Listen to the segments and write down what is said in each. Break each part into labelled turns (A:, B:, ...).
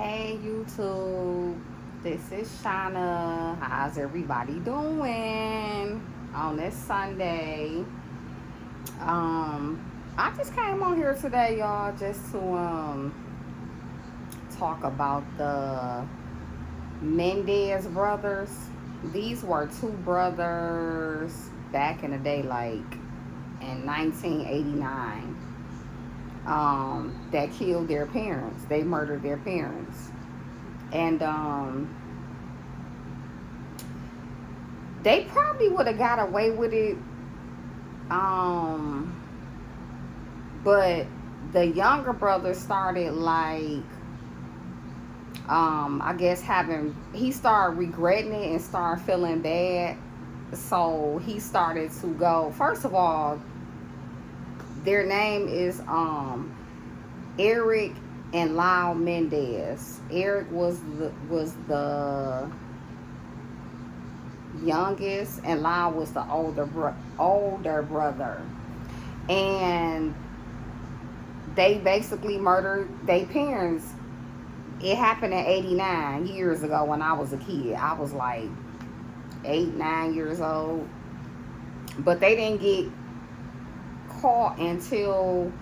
A: Hey YouTube, this is Shauna. How's everybody doing on this Sunday? I just came on here today, y'all, just to talk about the Menendez brothers. These were two brothers back in the day, like in 1989, that killed their parents. They murdered their parents. And they probably would have got away with it. Um, but the younger brother started like, I guess he started regretting it and started feeling bad. So he started to go. First of all, their name is Eric and Lyle Mendez. Eric was the youngest, and Lyle was the older brother. And they basically murdered their parents. It happened in 89 years ago when I was a kid. I was like 8, 9 years old. But they didn't get caught until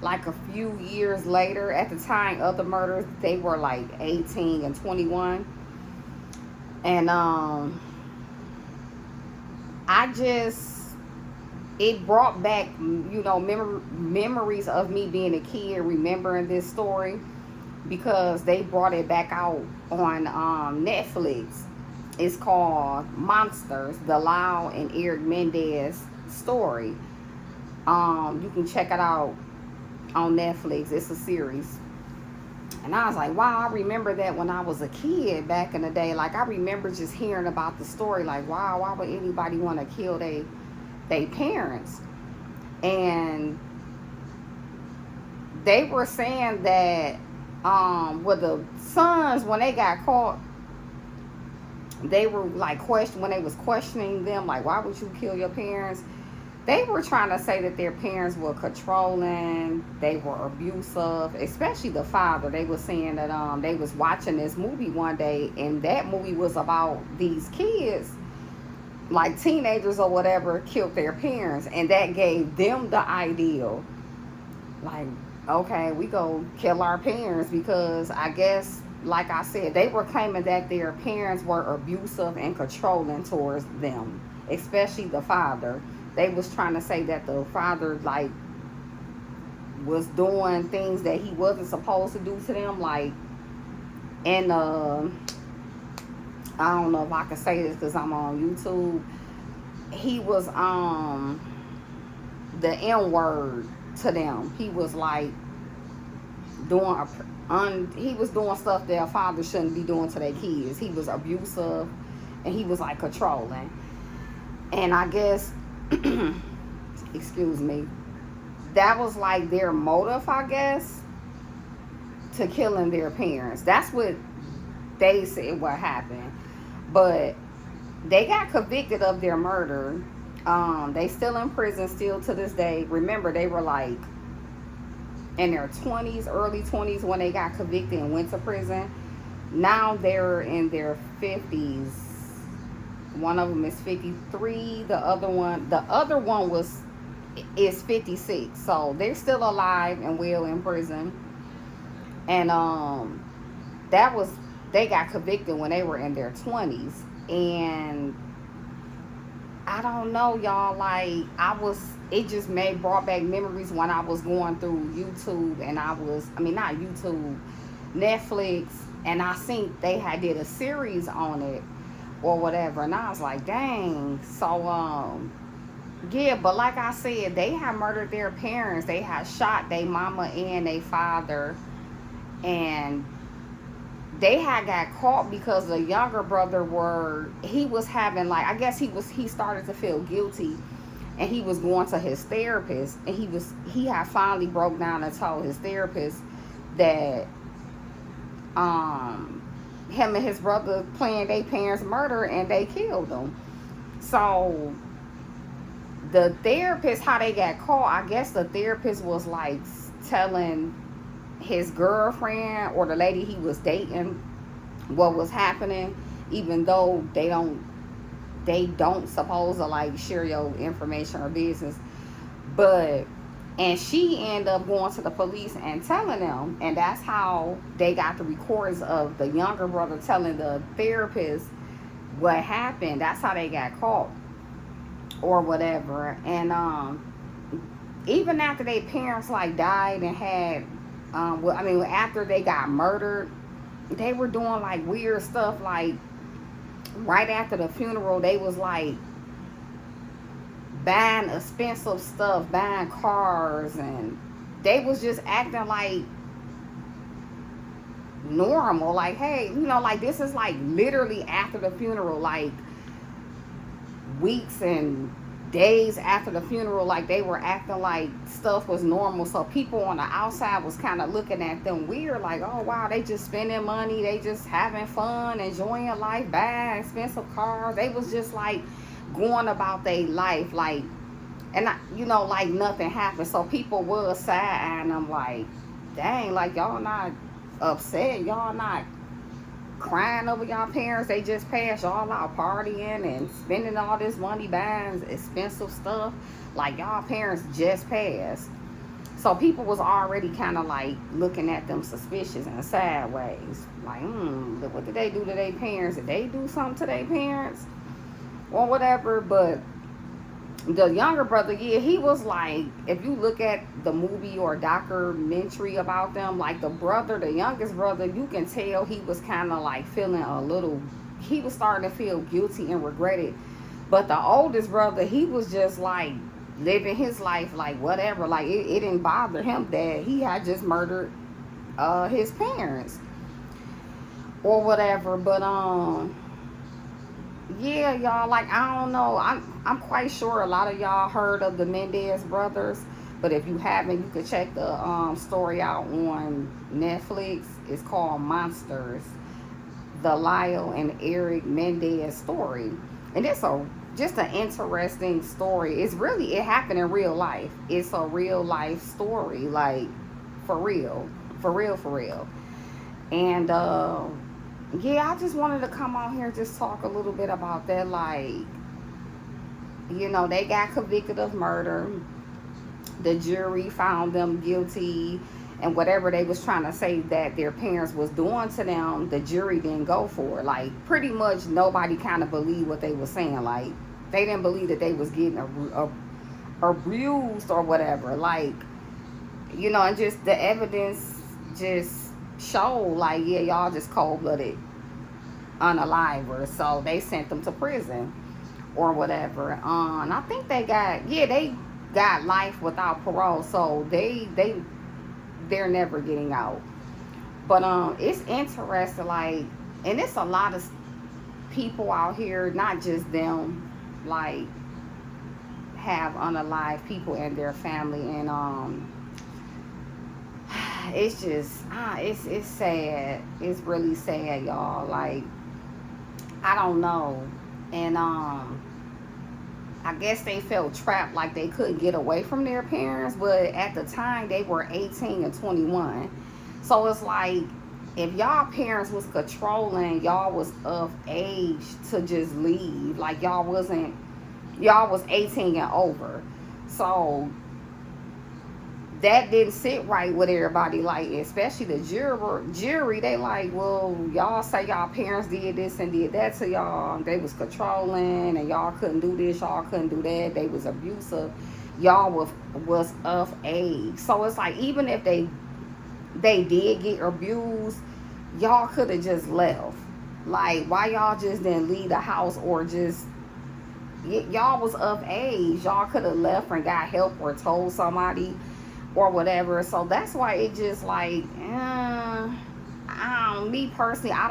A: like a few years later. At the time of the murders, they were like 18 and 21. And I just, it brought back, memories of me being a kid, remembering this story, because they brought it back out on Netflix. It's called Monsters, the Lyle and Eric Mendez story. You can check it out on Netflix. It's a series. And I was like, wow, I remember that when I was a kid back in the day. Like, I remember just hearing about the story. Like, wow, why would anybody want to kill their parents? And they were saying that with the sons, when they got caught, they were like when they was questioning them, like, why would you kill your parents? They were trying to say that their parents were controlling, they were abusive, especially the father. They were saying that they was watching this movie one day, and that movie was about these kids, like teenagers or whatever, killed their parents, and that gave them the ideal, like, okay, we go kill our parents, because I guess, like I said, they were claiming that their parents were abusive and controlling towards them, especially the father. They was trying to say that the father, like, was doing things that he wasn't supposed to do to them, like, and I don't know if I can say this because I'm on YouTube. He was the N word to them. He was like doing he was doing stuff that a father shouldn't be doing to their kids. He was abusive, and he was like controlling. And I guess, excuse me, that was like their motive, I guess, to killing their parents. That's what they said what happened. But they got convicted of their murder. They still in prison still to this day. Remember, they were like in their 20s, early 20s, when they got convicted and went to prison. Now they're in their 50s. One of them is 53. The other one is 56. So they're still alive and well in prison. And that was they got convicted when they were in their 20s. And I don't know, y'all. Like, it just brought back memories when I was going through YouTube, and not YouTube, Netflix, and I seen they had did a series on it or whatever, and I was like, dang. So, yeah, but like I said, they had murdered their parents. They had shot their mama and their father, and they had got caught because the younger brother he was having, like, I guess he started to feel guilty, and he was going to his therapist, and he had finally broke down and told his therapist that him and his brother planned their parents' murder, and they killed them. So the therapist, how they got caught, I guess the therapist was like telling his girlfriend or the lady he was dating what was happening, even though they don't suppose to like share your information or business. But and she ended up going to the police and telling them, and that's how they got the records of the younger brother telling the therapist what happened. That's how they got caught or whatever. And even after their parents like died and had well, I mean, after they got murdered, they were doing like weird stuff. Like right after the funeral, they was like buying expensive stuff, buying cars, and they was just acting like normal. Like, hey, like this is like literally after the funeral, like weeks and days after the funeral, like they were acting like stuff was normal. So people on the outside was kind of looking at them weird, like, oh wow, they just spending money, they just having fun, enjoying life, buying expensive cars. They was just like going about their life, like, and like nothing happened. So people was side-eyeing them like, dang, like y'all not upset, y'all not crying over y'all parents, they just passed, y'all out partying and spending all this money buying expensive stuff, like y'all parents just passed. So people was already kind of like looking at them suspicious and sideways, like, what did they do to their parents? Did they do something to their parents or whatever? But the younger brother, yeah, he was like, if you look at the movie or documentary about them, like the youngest brother, you can tell he was kind of like feeling he was starting to feel guilty and regret it. But the oldest brother, he was just like living his life like whatever. Like it didn't bother him that he had just murdered his parents or whatever. But yeah, y'all, like, I don't know. I'm quite sure a lot of y'all heard of the Menendez brothers, but if you haven't, you could check the story out on Netflix. It's called Monsters, the Lyle and Eric Menendez story, and it's just an interesting story. It happened in real life. It's a real life story, like for real, for real, for real, and yeah, I just wanted to come on here and just talk a little bit about that. Like, they got convicted of murder. The jury found them guilty. And whatever they was trying to say that their parents was doing to them, the jury didn't go for it. Like, pretty much nobody kind of believed what they was saying. Like, they didn't believe that they was getting abused or whatever. Like, and just the evidence just show like, yeah, y'all just cold-blooded unalivers. So they sent them to prison or whatever. And I think they got life without parole. So they're never getting out. But it's interesting, like, and it's a lot of people out here, not just them, like, have unalived people in their family. And it's just it's sad. It's really sad, y'all. Like, I don't know. And I guess they felt trapped, like they couldn't get away from their parents. But at the time, they were 18 and 21. So it's like, if y'all parents was controlling, y'all was of age to just leave. Like, y'all was 18 and over. So that didn't sit right with everybody, like, especially the jury. They like, well, y'all say y'all parents did this and did that to y'all. They was controlling, and y'all couldn't do this, y'all couldn't do that. They was abusive. Y'all was of age. So it's like, even if they did get abused, y'all could have just left. Like, why y'all just didn't leave the house, or just, y'all was of age. Y'all could have left and got help or told somebody or whatever. So that's why it just like, me personally, I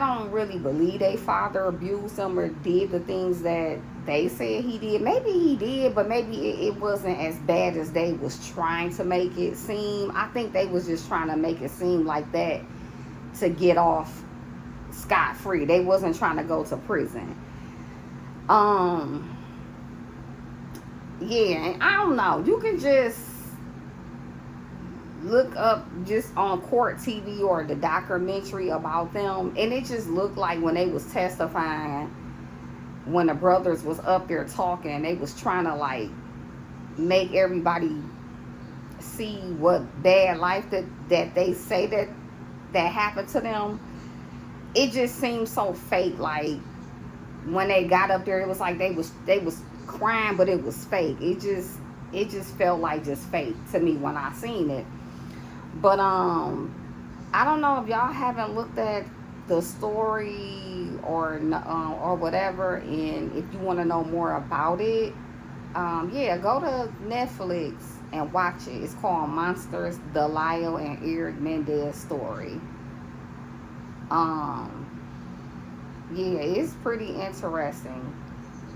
A: don't really believe they father abused them or did the things that they said he did. Maybe he did, but maybe it wasn't as bad as they was trying to make it seem. I think they was just trying to make it seem like that to get off scot-free. They wasn't trying to go to prison. Yeah, and I don't know. You can just, look up just on court TV or the documentary about them, and it just looked like when they was testifying, when the brothers was up there talking, they was trying to like make everybody see what bad life that they say that happened to them. It just seemed so fake. Like when they got up there, it was like they was crying, but it was fake. It just felt like just fake to me when I seen it. But I don't know if y'all haven't looked at the story or whatever, and if you want to know more about it, yeah, go to Netflix and watch it. It's called Monsters: The Lyle and Eric Menendez Story. Um, yeah, it's pretty interesting.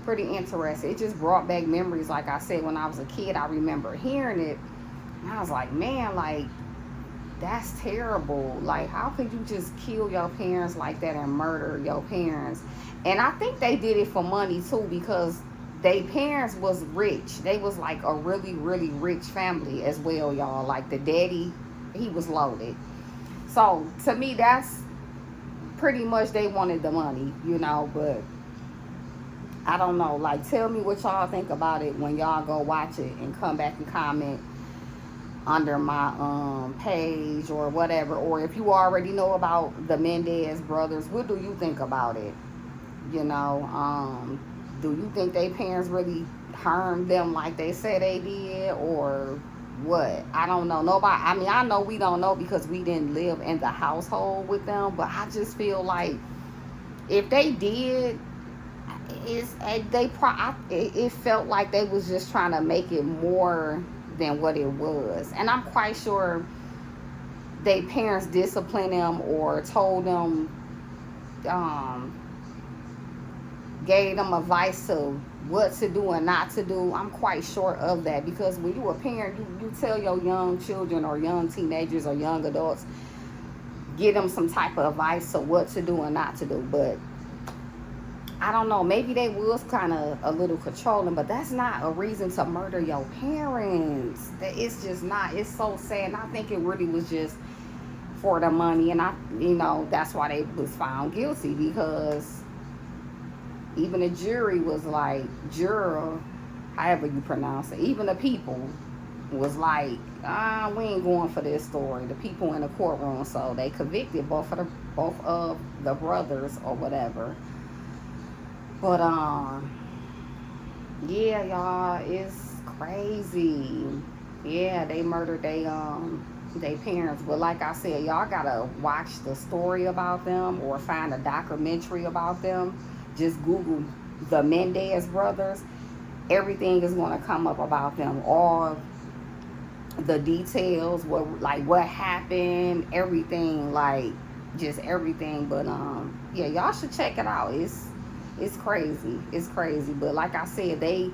A: Pretty interesting. It just brought back memories. Like I said, when I was a kid, I remember hearing it, and I was like, man, like that's terrible. Like, how could you just kill your parents like that and murder your parents? And I think they did it for money too, because they parents was rich. They was like a really, really rich family as well, y'all. Like the daddy, he was loaded. So to me, that's pretty much they wanted the money, but I don't know. Like, tell me what y'all think about it when y'all go watch it, and come back and comment under my page or whatever. Or if you already know about the Menendez brothers, what do you think about it? Do you think they parents really harmed them like they said they did, or what? I don't know. Nobody, I mean, I know we don't know because we didn't live in the household with them, but I just feel like if they did, it felt like they was just trying to make it more than what it was. And I'm quite sure they parents disciplined them or told them, um, gave them advice to what to do and not to do. I'm quite sure of that, because when you a parent, you tell your young children or young teenagers or young adults, give them some type of advice to what to do and not to do. But I don't know, maybe they was kind of a little controlling, but that's not a reason to murder your parents. It's just not. It's so sad. And I think it really was just for the money, and that's why they was found guilty, because even the jury was like, juror, however you pronounce it, even the people was like, we ain't going for this story. The people in the courtroom, so they convicted both of the brothers or whatever. But yeah, y'all, it's crazy. Yeah, they murdered they parents. But like I said, y'all gotta watch the story about them or find a documentary about them. Just Google the Menendez brothers. Everything is gonna come up about them. All the details, what happened, everything, like just everything. But yeah, y'all should check it out. It's crazy. It's crazy. But like I said, they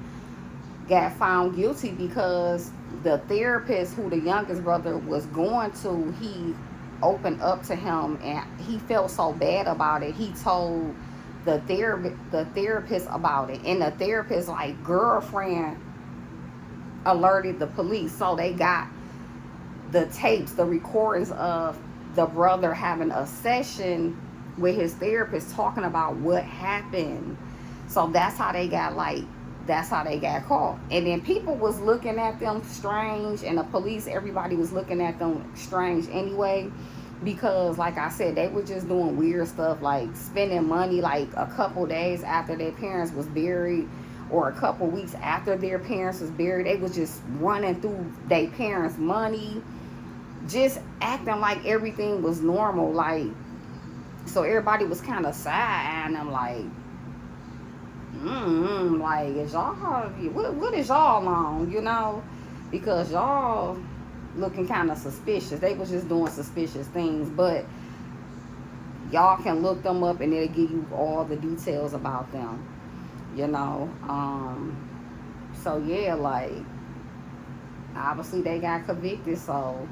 A: got found guilty because the therapist who the youngest brother was going to, he opened up to him, and he felt so bad about it. He told the therapist about it, and the therapist like girlfriend alerted the police. So they got the tapes, the recordings of the brother having a session with his therapist talking about what happened. So that's how they got caught. And then people was looking at them strange, and the police, everybody was looking at them strange anyway, because like I said, they were just doing weird stuff, like spending money like a couple days after their parents was buried, or a couple weeks after their parents was buried. They was just running through their parents' money, just acting like everything was normal. Like, so everybody was kind of side-eyeing them, like, like, is y'all, what is y'all on, because y'all looking kind of suspicious. They was just doing suspicious things, but y'all can look them up and it'll give you all the details about them, so yeah, like, obviously they got convicted, so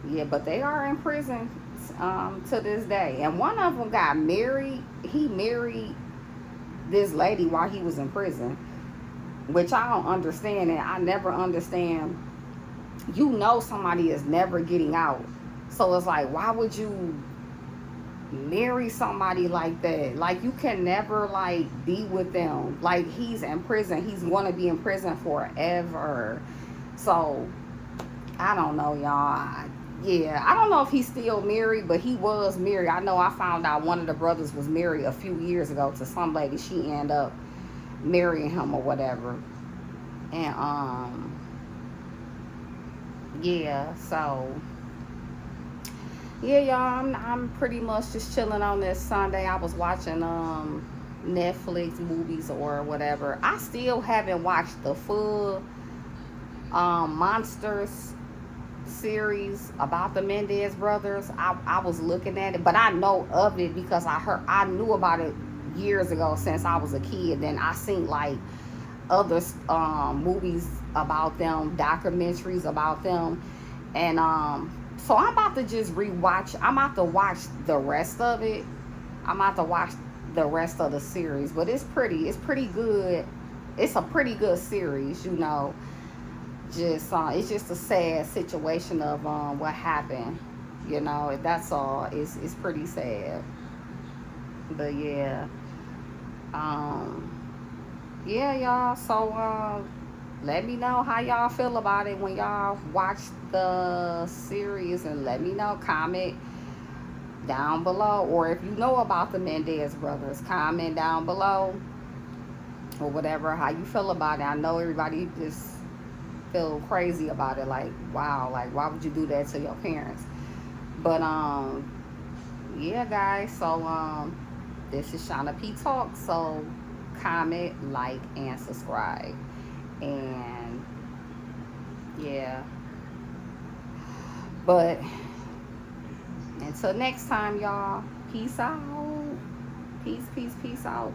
A: yeah, but they are in prison to this day. And one of them got married. He married this lady while he was in prison, which I don't understand, and I never understand you know somebody is never getting out. So it's like, why would you marry somebody like that? Like, you can never like be with them. Like, he's in prison. He's going to be in prison forever. So I don't know, y'all. Yeah, I don't know if he's still married, but he was married. I know I found out one of the brothers was married a few years ago to some lady. She ended up marrying him or whatever. And yeah, so yeah, y'all, I'm pretty much just chilling on this Sunday. I was watching Netflix movies or whatever. I still haven't watched the full Monsters series about the Menendez brothers. I was looking at it, but I know of it because I knew about it years ago since I was a kid. Then I seen like other movies about them, documentaries about them, and so I'm about to just rewatch. I'm about to watch the rest of it. I'm about to watch the rest of the series, but it's pretty good. It's a pretty good series, you know. Just it's just a sad situation of what happened, you know. That's all. It's pretty sad, but yeah. Um, yeah, y'all. So let me know how y'all feel about it when y'all watch the series, and let me know. Comment down below, or if you know about the Mendez brothers, comment down below or whatever how you feel about it. I know everybody just feel crazy about it, like, wow, like, why would you do that to your parents? But yeah, guys. So this is Shauna P Talk. So comment, like, and subscribe. And yeah, but until next time, y'all, peace out. Peace out.